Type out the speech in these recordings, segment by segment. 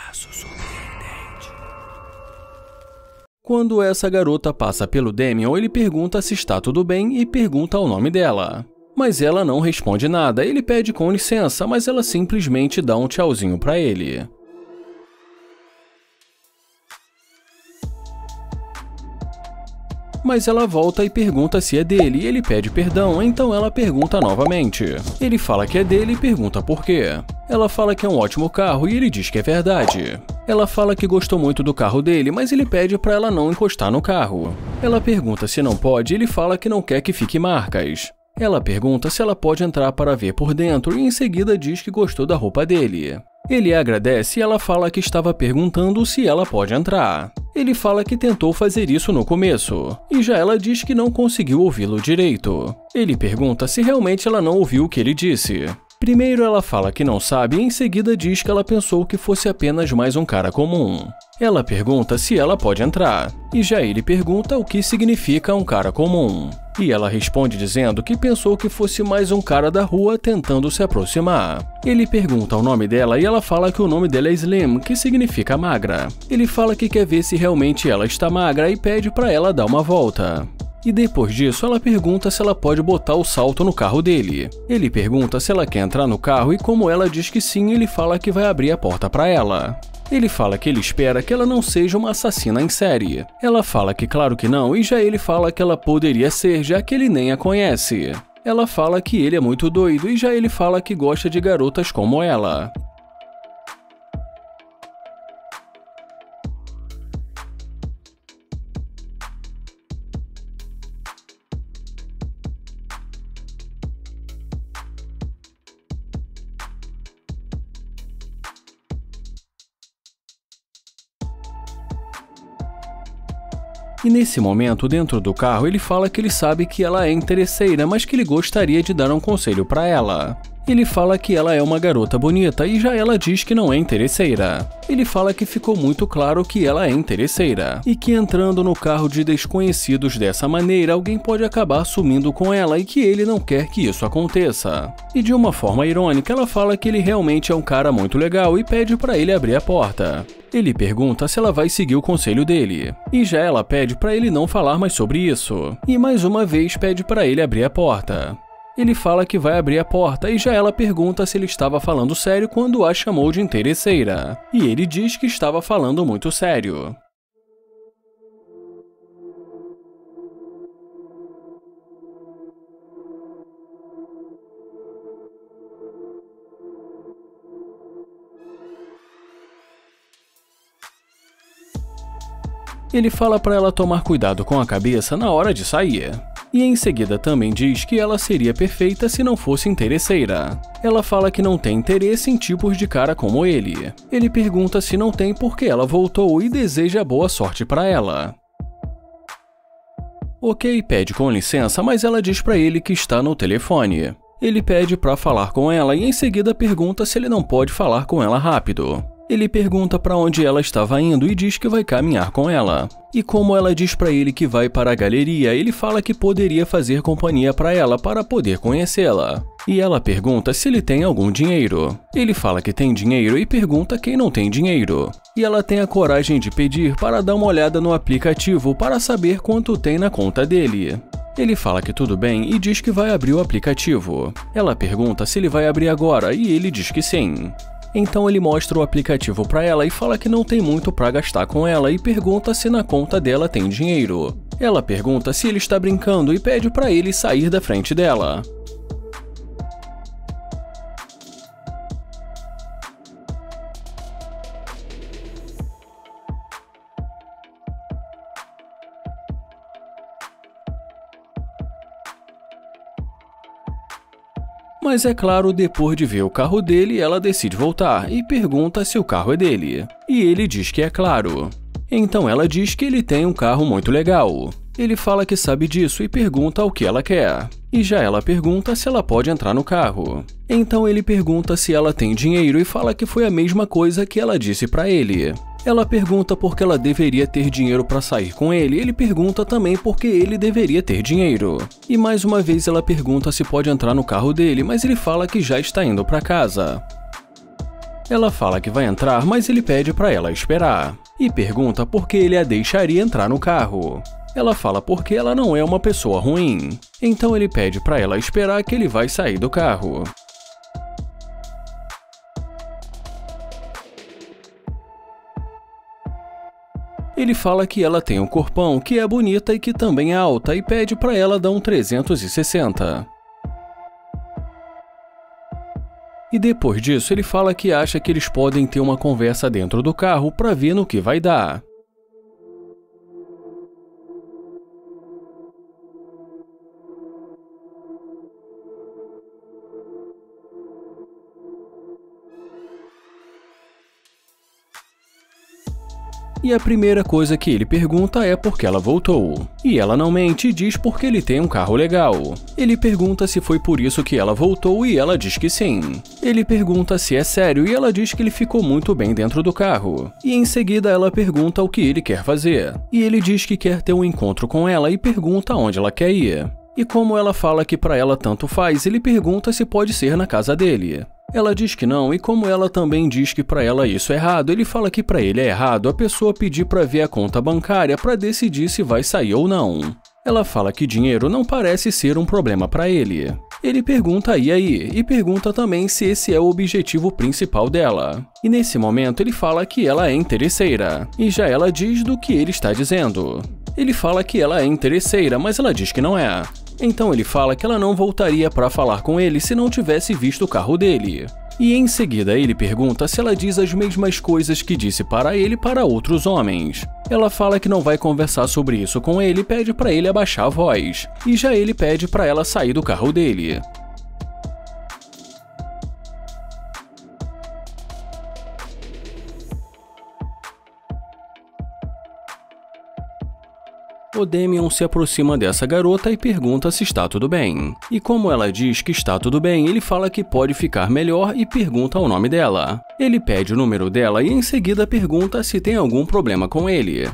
Caso surpreendente. Quando essa garota passa pelo Damien, ele pergunta se está tudo bem e pergunta o nome dela. Mas ela não responde nada, ele pede com licença, mas ela simplesmente dá um tchauzinho pra ele. Mas ela volta e pergunta se é dele, e ele pede perdão, então ela pergunta novamente. Ele fala que é dele e pergunta por quê. Ela fala que é um ótimo carro e ele diz que é verdade. Ela fala que gostou muito do carro dele, mas ele pede pra ela não encostar no carro. Ela pergunta se não pode e ele fala que não quer que fique marcas. Ela pergunta se ela pode entrar para ver por dentro e em seguida diz que gostou da roupa dele. Ele agradece e ela fala que estava perguntando se ela pode entrar. Ele fala que tentou fazer isso no começo, e já ela diz que não conseguiu ouvi-lo direito. Ele pergunta se realmente ela não ouviu o que ele disse. Primeiro ela fala que não sabe e em seguida diz que ela pensou que fosse apenas mais um cara comum. Ela pergunta se ela pode entrar, e já ele pergunta o que significa um cara comum. E ela responde dizendo que pensou que fosse mais um cara da rua tentando se aproximar. Ele pergunta o nome dela e ela fala que o nome dela é Slim, que significa magra. Ele fala que quer ver se realmente ela está magra e pede para ela dar uma volta. E depois disso, ela pergunta se ela pode botar o salto no carro dele. Ele pergunta se ela quer entrar no carro e como ela diz que sim, ele fala que vai abrir a porta para ela. Ele fala que ele espera que ela não seja uma assassina em série. Ela fala que claro que não e já ele fala que ela poderia ser, já que ele nem a conhece. Ela fala que ele é muito doido e já ele fala que gosta de garotas como ela. E nesse momento, dentro do carro, ele fala que ele sabe que ela é interesseira, mas que ele gostaria de dar um conselho para ela. Ele fala que ela é uma garota bonita e já ela diz que não é interesseira. Ele fala que ficou muito claro que ela é interesseira e que entrando no carro de desconhecidos dessa maneira, alguém pode acabar sumindo com ela e que ele não quer que isso aconteça. E de uma forma irônica, ela fala que ele realmente é um cara muito legal e pede para ele abrir a porta. Ele pergunta se ela vai seguir o conselho dele, e já ela pede para ele não falar mais sobre isso, e mais uma vez pede para ele abrir a porta. Ele fala que vai abrir a porta e já ela pergunta se ele estava falando sério quando a chamou de interesseira, e ele diz que estava falando muito sério. Ele fala para ela tomar cuidado com a cabeça na hora de sair. E em seguida também diz que ela seria perfeita se não fosse interesseira. Ela fala que não tem interesse em tipos de cara como ele. Ele pergunta se não tem porque ela voltou e deseja boa sorte para ela. Ok, pede com licença, mas ela diz para ele que está no telefone. Ele pede para falar com ela e em seguida pergunta se ele não pode falar com ela rápido. Ele pergunta para onde ela estava indo e diz que vai caminhar com ela. E como ela diz para ele que vai para a galeria, ele fala que poderia fazer companhia para ela para poder conhecê-la. E ela pergunta se ele tem algum dinheiro. Ele fala que tem dinheiro e pergunta quem não tem dinheiro. E ela tem a coragem de pedir para dar uma olhada no aplicativo para saber quanto tem na conta dele. Ele fala que tudo bem e diz que vai abrir o aplicativo. Ela pergunta se ele vai abrir agora e ele diz que sim. Então ele mostra o aplicativo para ela e fala que não tem muito para gastar com ela e pergunta se na conta dela tem dinheiro. Ela pergunta se ele está brincando e pede para ele sair da frente dela. Mas é claro, depois de ver o carro dele, ela decide voltar e pergunta se o carro é dele. E ele diz que é claro. Então ela diz que ele tem um carro muito legal. Ele fala que sabe disso e pergunta o que ela quer. E já ela pergunta se ela pode entrar no carro. Então ele pergunta se ela tem dinheiro e fala que foi a mesma coisa que ela disse para ele. Ela pergunta por que ela deveria ter dinheiro para sair com ele e ele pergunta também por que ele deveria ter dinheiro. E mais uma vez ela pergunta se pode entrar no carro dele, mas ele fala que já está indo para casa. Ela fala que vai entrar, mas ele pede para ela esperar. E pergunta por que ele a deixaria entrar no carro. Ela fala porque ela não é uma pessoa ruim. Então ele pede para ela esperar que ele vai sair do carro. Ele fala que ela tem um corpão, que é bonita e que também é alta, e pede para ela dar um 360. E depois disso, ele fala que acha que eles podem ter uma conversa dentro do carro para ver no que vai dar. E a primeira coisa que ele pergunta é por que ela voltou. E ela não mente e diz porque ele tem um carro legal. Ele pergunta se foi por isso que ela voltou e ela diz que sim. Ele pergunta se é sério e ela diz que ele ficou muito bem dentro do carro. E em seguida ela pergunta o que ele quer fazer. E ele diz que quer ter um encontro com ela e pergunta onde ela quer ir. E como ela fala que para ela tanto faz, ele pergunta se pode ser na casa dele. Ela diz que não, e como ela também diz que para ela isso é errado, ele fala que para ele é errado a pessoa pedir para ver a conta bancária para decidir se vai sair ou não. Ela fala que dinheiro não parece ser um problema para ele. Ele pergunta e aí, e pergunta também se esse é o objetivo principal dela. E nesse momento ele fala que ela é interesseira, e já ela diz do que ele está dizendo. Ele fala que ela é interesseira, mas ela diz que não é. Então ele fala que ela não voltaria para falar com ele se não tivesse visto o carro dele. E em seguida ele pergunta se ela diz as mesmas coisas que disse para ele para outros homens. Ela fala que não vai conversar sobre isso com ele e pede para ele abaixar a voz. E já ele pede para ela sair do carro dele. O Damian se aproxima dessa garota e pergunta se está tudo bem. E como ela diz que está tudo bem, ele fala que pode ficar melhor e pergunta o nome dela. Ele pede o número dela e em seguida pergunta se tem algum problema com ele.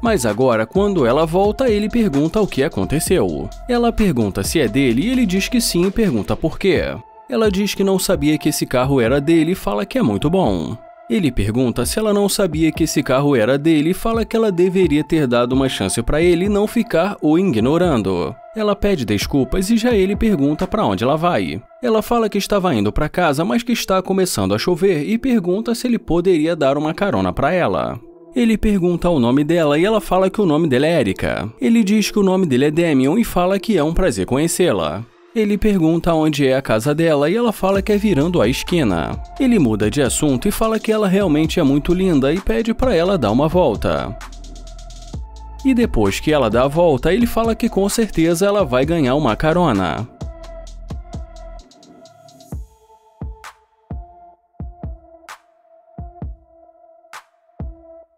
Mas agora, quando ela volta, ele pergunta o que aconteceu. Ela pergunta se é dele e ele diz que sim e pergunta por quê. Ela diz que não sabia que esse carro era dele e fala que é muito bom. Ele pergunta se ela não sabia que esse carro era dele e fala que ela deveria ter dado uma chance para ele e não ficar o ignorando. Ela pede desculpas e já ele pergunta para onde ela vai. Ela fala que estava indo para casa, mas que está começando a chover e pergunta se ele poderia dar uma carona para ela. Ele pergunta o nome dela e ela fala que o nome dela é Erika. Ele diz que o nome dele é Damian e fala que é um prazer conhecê-la. Ele pergunta onde é a casa dela e ela fala que é virando a esquina. Ele muda de assunto e fala que ela realmente é muito linda e pede para ela dar uma volta. E depois que ela dá a volta, ele fala que com certeza ela vai ganhar uma carona.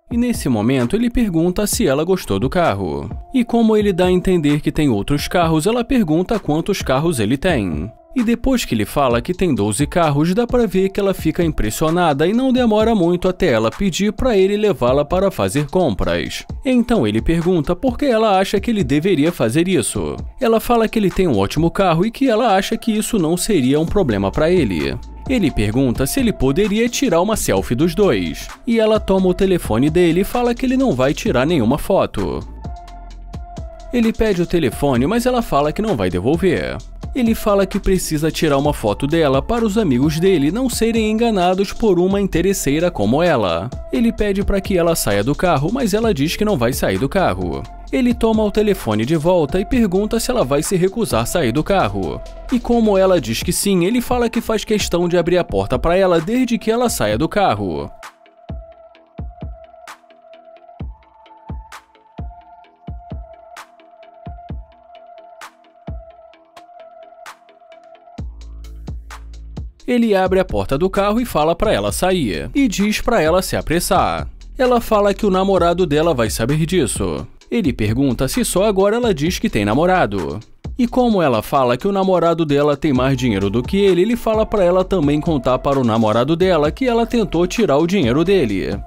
E nesse momento ele pergunta se ela gostou do carro. E como ele dá a entender que tem outros carros, ela pergunta quantos carros ele tem. E depois que ele fala que tem 12 carros, dá pra ver que ela fica impressionada e não demora muito até ela pedir pra ele levá-la para fazer compras. Então ele pergunta por que ela acha que ele deveria fazer isso. Ela fala que ele tem um ótimo carro e que ela acha que isso não seria um problema pra ele. Ele pergunta se ele poderia tirar uma selfie dos dois. E ela toma o telefone dele e fala que ele não vai tirar nenhuma foto. Ele pede o telefone, mas ela fala que não vai devolver. Ele fala que precisa tirar uma foto dela para os amigos dele não serem enganados por uma interesseira como ela. Ele pede para que ela saia do carro, mas ela diz que não vai sair do carro. Ele toma o telefone de volta e pergunta se ela vai se recusar a sair do carro. E como ela diz que sim, ele fala que faz questão de abrir a porta para ela desde que ela saia do carro. Ele abre a porta do carro e fala pra ela sair, e diz pra ela se apressar. Ela fala que o namorado dela vai saber disso. Ele pergunta se só agora ela diz que tem namorado. E como ela fala que o namorado dela tem mais dinheiro do que ele fala pra ela também contar para o namorado dela que ela tentou tirar o dinheiro dele.